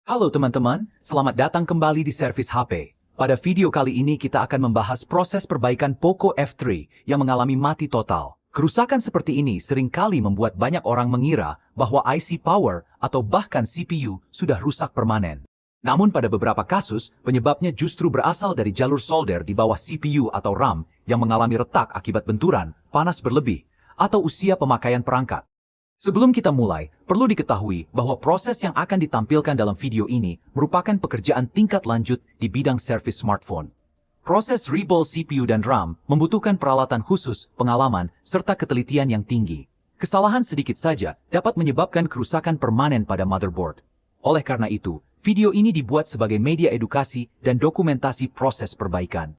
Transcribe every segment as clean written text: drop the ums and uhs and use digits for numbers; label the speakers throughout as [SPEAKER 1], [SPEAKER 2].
[SPEAKER 1] Halo teman-teman, selamat datang kembali di Servis HP. Pada video kali ini kita akan membahas proses perbaikan Poco F3 yang mengalami mati total. Kerusakan seperti ini seringkali membuat banyak orang mengira bahwa IC power atau bahkan CPU sudah rusak permanen. Namun pada beberapa kasus, penyebabnya justru berasal dari jalur solder di bawah CPU atau RAM yang mengalami retak akibat benturan, panas berlebih, atau usia pemakaian perangkat. Sebelum kita mulai, perlu diketahui bahwa proses yang akan ditampilkan dalam video ini merupakan pekerjaan tingkat lanjut di bidang servis smartphone. Proses rebuild CPU dan RAM membutuhkan peralatan khusus, pengalaman, serta ketelitian yang tinggi. Kesalahan sedikit saja dapat menyebabkan kerusakan permanen pada motherboard. Oleh karena itu, video ini dibuat sebagai media edukasi dan dokumentasi proses perbaikan.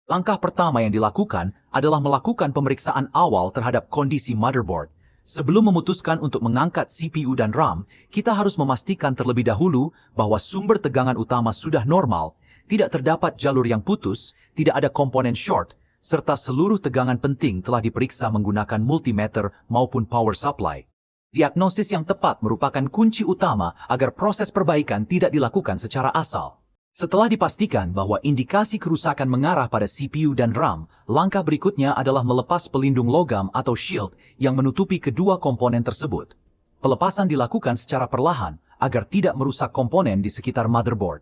[SPEAKER 1] Langkah pertama yang dilakukan adalah melakukan pemeriksaan awal terhadap kondisi motherboard. Sebelum memutuskan untuk mengangkat CPU dan RAM, kita harus memastikan terlebih dahulu bahwa sumber tegangan utama sudah normal, tidak terdapat jalur yang putus, tidak ada komponen short, serta seluruh tegangan penting telah diperiksa menggunakan multimeter maupun power supply. Diagnosis yang tepat merupakan kunci utama agar proses perbaikan tidak dilakukan secara asal. Setelah dipastikan bahwa indikasi kerusakan mengarah pada CPU dan RAM, langkah berikutnya adalah melepas pelindung logam atau shield yang menutupi kedua komponen tersebut. Pelepasan dilakukan secara perlahan agar tidak merusak komponen di sekitar motherboard.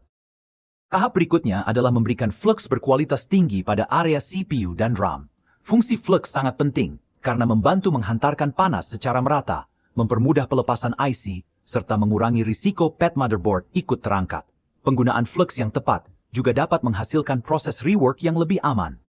[SPEAKER 1] Tahap berikutnya adalah memberikan flux berkualitas tinggi pada area CPU dan RAM. Fungsi flux sangat penting karena membantu menghantarkan panas secara merata, mempermudah pelepasan IC, serta mengurangi risiko pad motherboard ikut terangkat. Penggunaan flux yang tepat juga dapat menghasilkan proses rework yang lebih aman.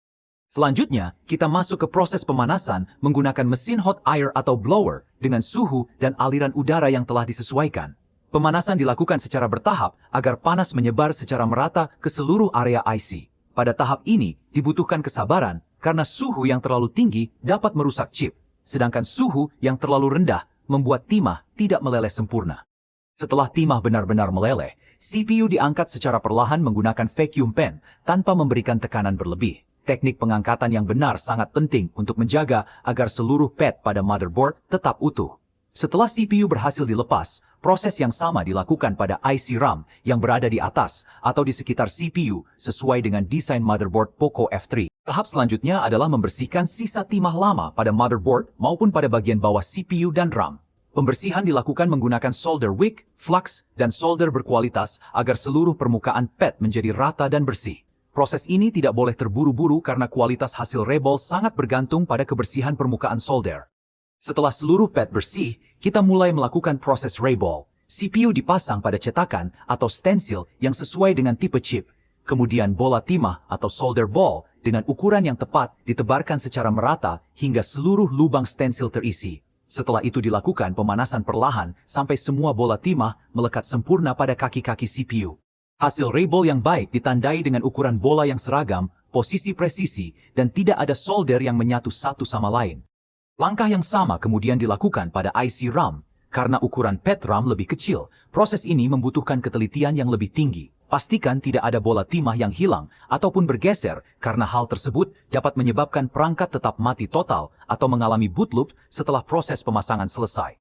[SPEAKER 1] Selanjutnya, kita masuk ke proses pemanasan menggunakan mesin hot air atau blower dengan suhu dan aliran udara yang telah disesuaikan. Pemanasan dilakukan secara bertahap agar panas menyebar secara merata ke seluruh area IC. Pada tahap ini, dibutuhkan kesabaran karena suhu yang terlalu tinggi dapat merusak chip, sedangkan suhu yang terlalu rendah membuat timah tidak meleleh sempurna. Setelah timah benar-benar meleleh, CPU diangkat secara perlahan menggunakan vacuum pen tanpa memberikan tekanan berlebih. Teknik pengangkatan yang benar sangat penting untuk menjaga agar seluruh pad pada motherboard tetap utuh. Setelah CPU berhasil dilepas, proses yang sama dilakukan pada IC RAM yang berada di atas atau di sekitar CPU sesuai dengan desain motherboard Poco F3. Tahap selanjutnya adalah membersihkan sisa timah lama pada motherboard maupun pada bagian bawah CPU dan RAM. Pembersihan dilakukan menggunakan solder wick, flux, dan solder berkualitas agar seluruh permukaan pad menjadi rata dan bersih. Proses ini tidak boleh terburu-buru karena kualitas hasil rebuild sangat bergantung pada kebersihan permukaan solder. Setelah seluruh pad bersih, kita mulai melakukan proses rebuild. CPU dipasang pada cetakan atau stencil yang sesuai dengan tipe chip. Kemudian bola timah atau solder ball dengan ukuran yang tepat ditebarkan secara merata hingga seluruh lubang stencil terisi. Setelah itu dilakukan pemanasan perlahan sampai semua bola timah melekat sempurna pada kaki-kaki CPU. Hasil rebuild yang baik ditandai dengan ukuran bola yang seragam, posisi presisi, dan tidak ada solder yang menyatu satu sama lain. Langkah yang sama kemudian dilakukan pada IC RAM. Karena ukuran pad RAM lebih kecil, proses ini membutuhkan ketelitian yang lebih tinggi. Pastikan tidak ada bola timah yang hilang ataupun bergeser karena hal tersebut dapat menyebabkan perangkat tetap mati total atau mengalami boot loop setelah proses pemasangan selesai.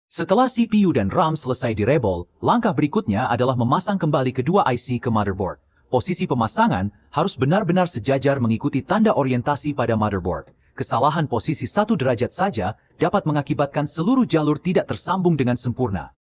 [SPEAKER 1] Setelah CPU dan RAM selesai direbuild, langkah berikutnya adalah memasang kembali kedua IC ke motherboard. Posisi pemasangan harus benar-benar sejajar mengikuti tanda orientasi pada motherboard. Kesalahan posisi 1 derajat saja dapat mengakibatkan seluruh jalur tidak tersambung dengan sempurna.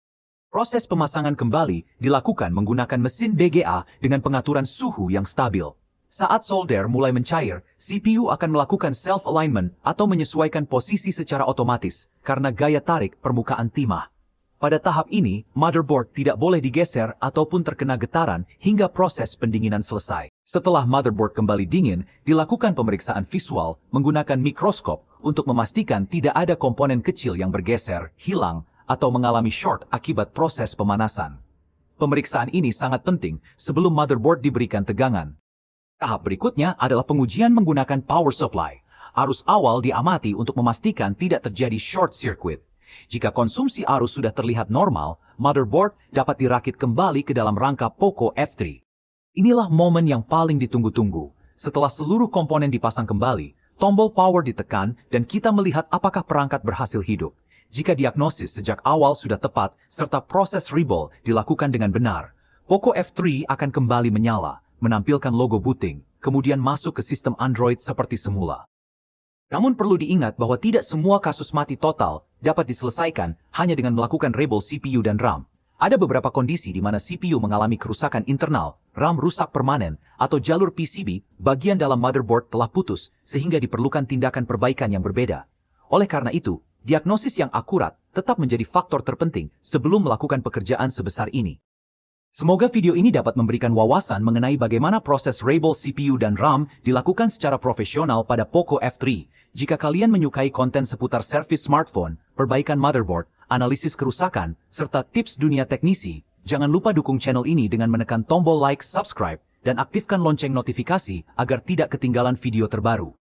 [SPEAKER 1] Proses pemasangan kembali dilakukan menggunakan mesin BGA dengan pengaturan suhu yang stabil. Saat solder mulai mencair, CPU akan melakukan self-alignment atau menyesuaikan posisi secara otomatis karena gaya tarik permukaan timah. Pada tahap ini, motherboard tidak boleh digeser ataupun terkena getaran hingga proses pendinginan selesai. Setelah motherboard kembali dingin, dilakukan pemeriksaan visual menggunakan mikroskop untuk memastikan tidak ada komponen kecil yang bergeser, hilang, atau mengalami short akibat proses pemanasan. Pemeriksaan ini sangat penting sebelum motherboard diberikan tegangan. Tahap berikutnya adalah pengujian menggunakan power supply. Arus awal diamati untuk memastikan tidak terjadi short circuit. Jika konsumsi arus sudah terlihat normal, motherboard dapat dirakit kembali ke dalam rangka Poco F3. Inilah momen yang paling ditunggu-tunggu. Setelah seluruh komponen dipasang kembali, tombol power ditekan dan kita melihat apakah perangkat berhasil hidup. Jika diagnosis sejak awal sudah tepat serta proses rebuild dilakukan dengan benar, Poco F3 akan kembali menyala, menampilkan logo booting, kemudian masuk ke sistem Android seperti semula. Namun perlu diingat bahwa tidak semua kasus mati total dapat diselesaikan hanya dengan melakukan rebel CPU dan RAM. Ada beberapa kondisi di mana CPU mengalami kerusakan internal, RAM rusak permanen, atau jalur PCB bagian dalam motherboard telah putus sehingga diperlukan tindakan perbaikan yang berbeda. Oleh karena itu, diagnosis yang akurat tetap menjadi faktor terpenting sebelum melakukan pekerjaan sebesar ini. Semoga video ini dapat memberikan wawasan mengenai bagaimana proses rebel CPU dan RAM dilakukan secara profesional pada Poco F3. Jika kalian menyukai konten seputar servis smartphone, perbaikan motherboard, analisis kerusakan, serta tips dunia teknisi, jangan lupa dukung channel ini dengan menekan tombol like, subscribe, dan aktifkan lonceng notifikasi agar tidak ketinggalan video terbaru.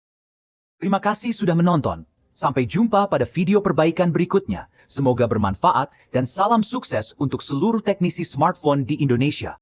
[SPEAKER 1] Terima kasih sudah menonton. Sampai jumpa pada video perbaikan berikutnya. Semoga bermanfaat dan salam sukses untuk seluruh teknisi smartphone di Indonesia.